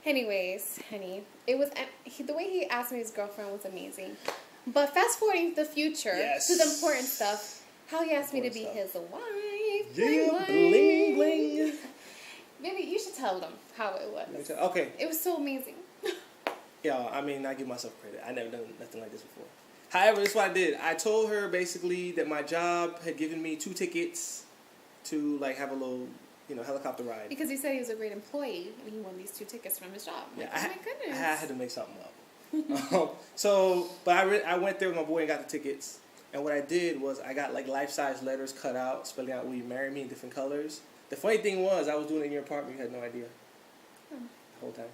Anyways, honey, it was the way he asked me his girlfriend was amazing. But fast forwarding to the future, to the important stuff, how he asked me to be his wife. Yeah, bling bling. Maybe you should tell them how it was. Okay. It was so amazing. Yeah, I mean, I give myself credit. I never done nothing like this before. However, this is what I did. I told her basically that my job had given me 2 tickets to like have a little, helicopter ride. Because he said he was a great employee and he won these 2 tickets from his job. I'm like, oh my goodness. I had to make something up. But I went there with my boy and got the tickets. And what I did was I got like life-size letters cut out, spelling out "Will you marry me" in different colors. The funny thing was I was doing it in your apartment. You had no idea the whole time.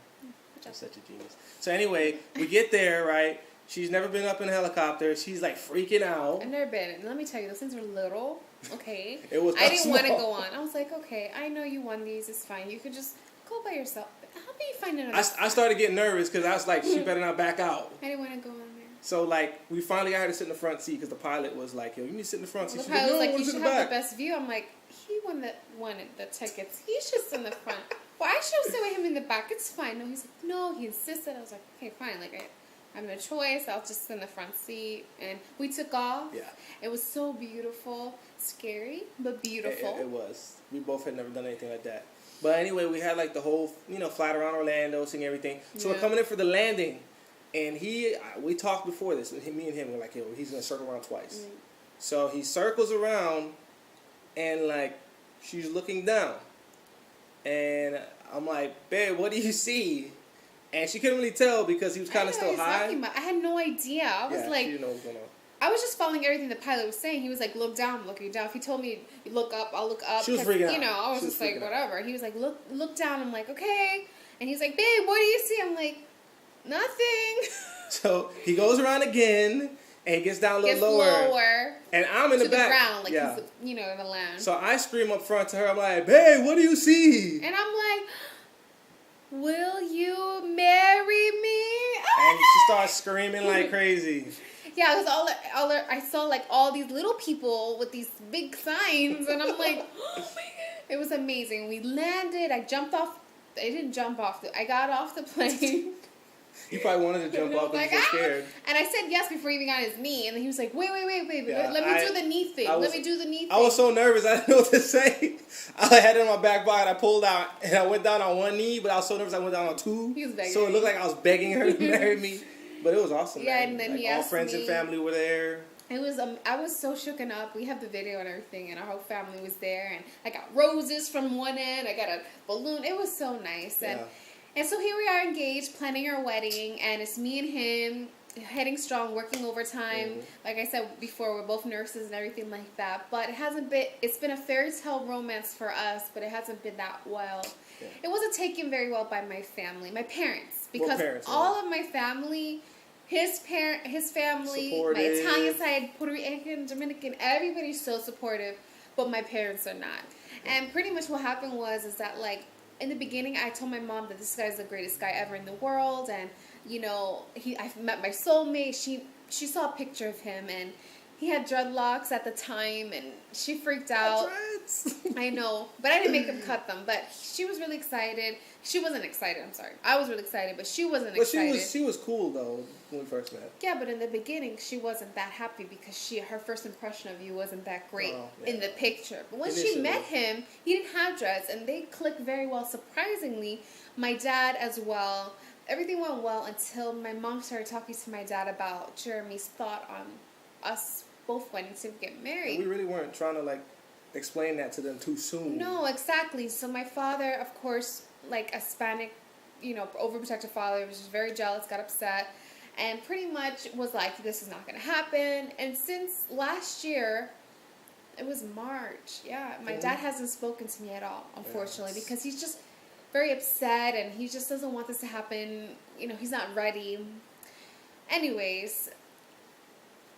I'm such a genius. So anyway, we get there, right? She's never been up in a helicopter. She's like freaking out. I've never been. And let me tell you, those things were little. Okay. I didn't want to go on. I was like, okay, I know you won these. It's fine. You could just go by yourself. How about you find another? I started getting nervous because I was like, she better not back out. I didn't want to go on there. So like, we finally got her to sit in the front seat because the pilot was like, yo, you need to sit in the front seat. The pilot was like, you should have the best view. I'm like, he wanted the tickets. He should sit in the front. Well, I should sit with him in the back. It's fine. No, he's like, no, he insisted. I was like, okay, fine. Like, I have no choice. I'll just sit in the front seat. And we took off. Yeah. It was so beautiful. Scary, but beautiful. It was. We both had never done anything like that. But anyway, we had like the whole, flight around Orlando, seeing everything. So we're coming in for the landing. And we talked before this. Me and him were like, yo, he's going to circle around twice. Mm-hmm. So he circles around and like, she's looking down. And I'm like, babe, what do you see? And she couldn't really tell because he was kind of still high. I had no idea. I was like, she didn't know what was going on. I was just following everything the pilot was saying. He was like, look down, I'm looking down. If he told me, look up, I'll look up. She was freaking out. I was just like, whatever. He was like, look down. I'm like, okay. And he's like, babe, what do you see? I'm like, nothing. So he goes around again. And he gets down a little lower. And I'm in the back. Ground, like he's, in the lounge. So I scream up front to her. I'm like, babe, what do you see? And I'm like, will you marry me? And she starts screaming like crazy. Yeah, because I saw like all these little people with these big signs. And I'm like, oh my God. It was amazing. We landed. I jumped off. I didn't jump off. I got off the plane. You probably wanted to jump off because you were scared. And I said yes before he even got his knee. And then he was like, wait. Yeah, let me do the knee thing. Let me do the knee thing. I was so nervous. I didn't know what to say. I had it in my back pocket. I pulled out. And I went down on one knee. But I was so nervous I went down on 2. He was begging so it looked like I was begging her to marry me. But it was awesome. Yeah, man. and then like, he all asked friends me, and family were there. It was I was so shooken up. We have the video and everything, and our whole family was there. And I got roses from one end. I got a balloon. It was so nice. And so here we are engaged, planning our wedding, and it's me and him heading strong, working overtime. Mm-hmm. Like I said before, we're both nurses and everything like that. But it's been a fairy tale romance for us, but it hasn't been that well. Yeah. It wasn't taken very well by my family, my parents, because all of my family, his family, supportive. My Italian side, Puerto Rican, Dominican, everybody's so supportive, but my parents are not. Yeah. And pretty much what happened is that like, in the beginning, I told my mom that this guy's the greatest guy ever in the world, and I met my soulmate. She saw a picture of him, and he had dreadlocks at the time, and she freaked out. I know, but I didn't make him cut them. But she was really excited. She wasn't excited. I'm sorry. I was really excited, but she wasn't excited. But she was cool though when we first met. Yeah, but in the beginning, she wasn't that happy because her first impression of you wasn't that great in the picture. But when she met him, he didn't have dreads, and they clicked very well. Surprisingly, my dad as well. Everything went well until my mom started talking to my dad about Jeremy's thought on us both wanting to get married. And we really weren't trying to like explain that to them too soon. No, exactly. So my father, of course, like a Hispanic, overprotective father, was just very jealous, got upset, and pretty much was like, this is not going to happen. And since last year, it was March, my dad hasn't spoken to me at all, unfortunately, because he's just very upset, and he just doesn't want this to happen. He's not ready. Anyways,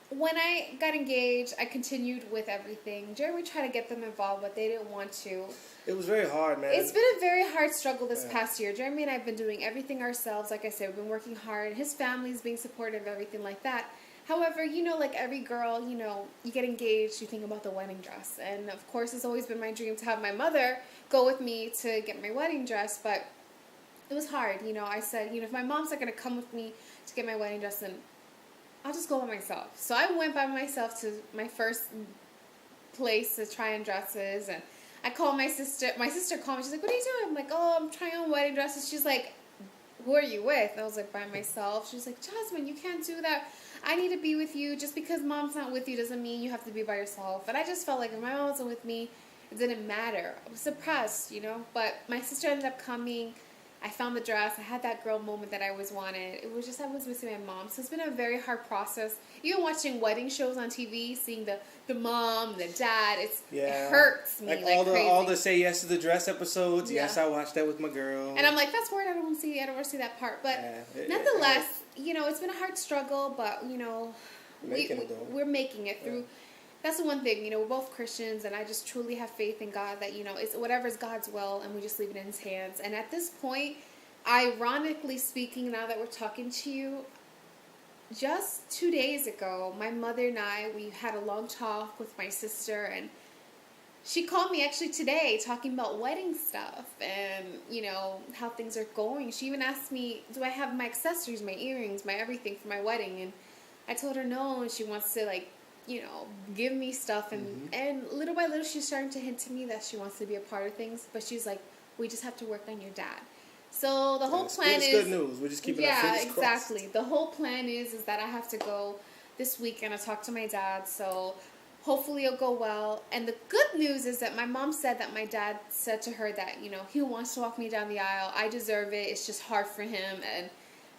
when I got engaged, I continued with everything. Jeremy tried to get them involved, but they didn't want to. It was very hard, man. It's been a very hard struggle this past year. Jeremy and I have been doing everything ourselves. Like I said, we've been working hard. His family's being supportive, everything like that. However, like every girl, you get engaged, you think about the wedding dress. And, of course, it's always been my dream to have my mother go with me to get my wedding dress. But it was hard. You know, I said, you know, if my mom's not going to come with me to get my wedding dress, then I'll just go by myself. So I went by myself to my first place to try on dresses, and I called my sister. My sister called me. She's like, what are you doing? I'm like, oh, I'm trying on wedding dresses. She's like, who are you with? And I was like, by myself. She was like, Jasmine, you can't do that. I need to be with you. Just because mom's not with you doesn't mean you have to be by yourself. And I just felt like if my mom wasn't with me, it didn't matter. I was suppressed, you know. But my sister ended up coming. I found the dress. I had that girl moment that I always wanted. It was just I was missing my mom. So it's been a very hard process. Even watching wedding shows on TV, seeing the mom, the dad, it hurts me like crazy. All the Say Yes to the Dress episodes. Yeah. Yes, I watched that with my girl. And I'm like, that's weird. I don't want to see that part. But nonetheless, you know, it's been a hard struggle. But you know, we're making it through. Yeah. That's the one thing, you know, we're both Christians, and I just truly have faith in God that, you know, it's whatever's God's will, and we just leave it in His hands. And at this point, ironically speaking, now that we're talking to you, just 2 days ago, my mother and I, we had a long talk with my sister, and she called me actually today talking about wedding stuff and, you know, how things are going. She even asked me, do I have my accessories, my earrings, my everything for my wedding? And I told her no, and she wants to, like, you know, give me stuff, and little by little she's starting to hint to me that she wants to be a part of things, but she's like, we just have to work on your dad. So the whole plan is... It's good news. We're just keeping our fingers crossed. Yeah, exactly. The whole plan is that I have to go this weekend to talk to my dad, so hopefully it'll go well. And the good news is that my mom said that my dad said to her that, you know, he wants to walk me down the aisle. I deserve it. It's just hard for him, and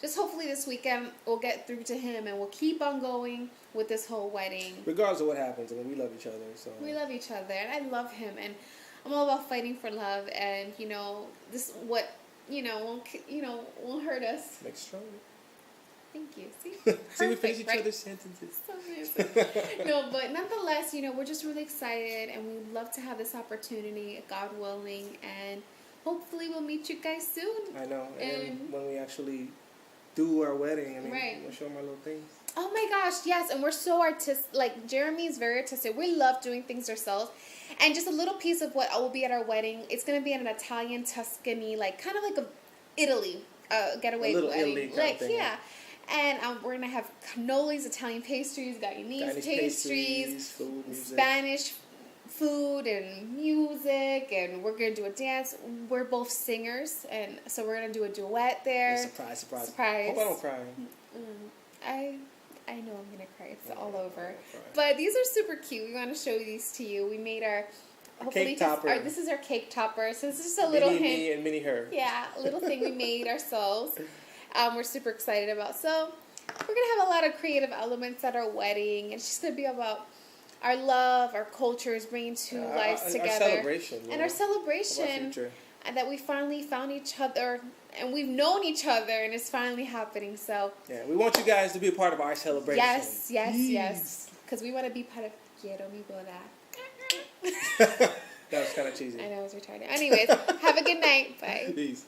just hopefully this weekend we'll get through to him, and we'll keep on going with this whole wedding. Regardless of what happens, I mean, we love each other. So we love each other, and I love him, and I'm all about fighting for love, and you know, this what won't hurt us. Makes stronger. Thank you. See, see, we finish each other's sentences. So no, but nonetheless, you know, we're just really excited, and we'd love to have this opportunity, God willing, and hopefully we'll meet you guys soon. I know, and when we actually do our wedding, I mean, we'll show them our little things. Oh my gosh, yes, and we're so artistic. Like, Jeremy's very artistic. We love doing things ourselves. And just a little piece of what will be at our wedding. It's going to be an Italian Tuscany, like, kind of like a Italy getaway a little wedding. Italy kind like, of thing. Yeah. And we're going to have cannolis, Italian pastries, Guyanese pastries, food, music. Spanish food and music, and we're going to do a dance. We're both singers, and so we're going to do a duet there. Surprise. Surprise. Hope I don't cry. I know I'm going to cry. It's all over. But these are super cute. We want to show these to you. We made our... Cake topper. This is our cake topper. So this is just a little hint. Me and mini her. Yeah, a little thing we made ourselves. We're super excited about. So we're going to have a lot of creative elements at our wedding. And it's just going to be about our love, our cultures, bringing two lives together. Our celebration. And our celebration. And that we finally found each other, and we've known each other, and it's finally happening. So yeah, we want you guys to be a part of our celebration. Yes. Because we want to be part of quiero mi boda. That was kind of cheesy. I know, it was retarded. Anyways, have a good night. Bye. Peace.